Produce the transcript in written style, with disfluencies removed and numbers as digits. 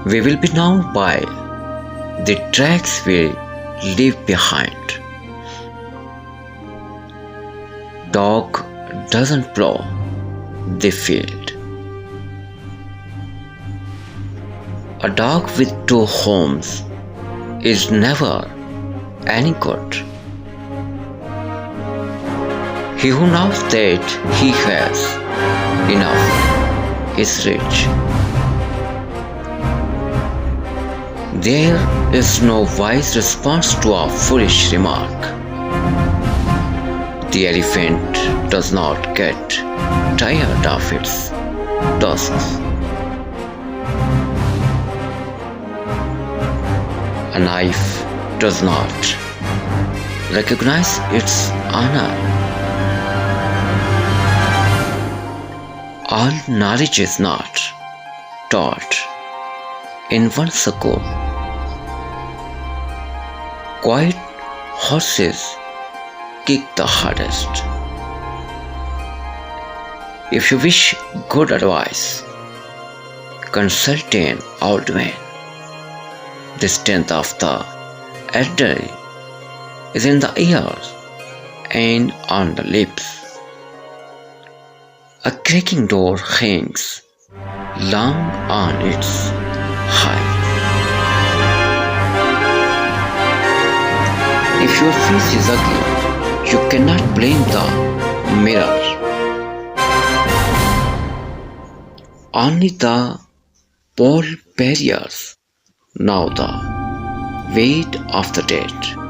We will be known by the tracks we leave behind. Dog doesn't plow the field. A dog with two homes is never any good. He who knows that he has enough is rich. There is no wise response to a foolish remark. The elephant does not get tired of its tusks. A knife does not recognize its honor. All knowledge is not taught in one school. Quiet horses kick the hardest. If you wish good advice, consult an old man. The strength of the elderly is in the ears and on the lips. A creaking door hangs long on its high. If your face is ugly, you cannot blame the mirror. Only the pole barriers know the weight of the dead.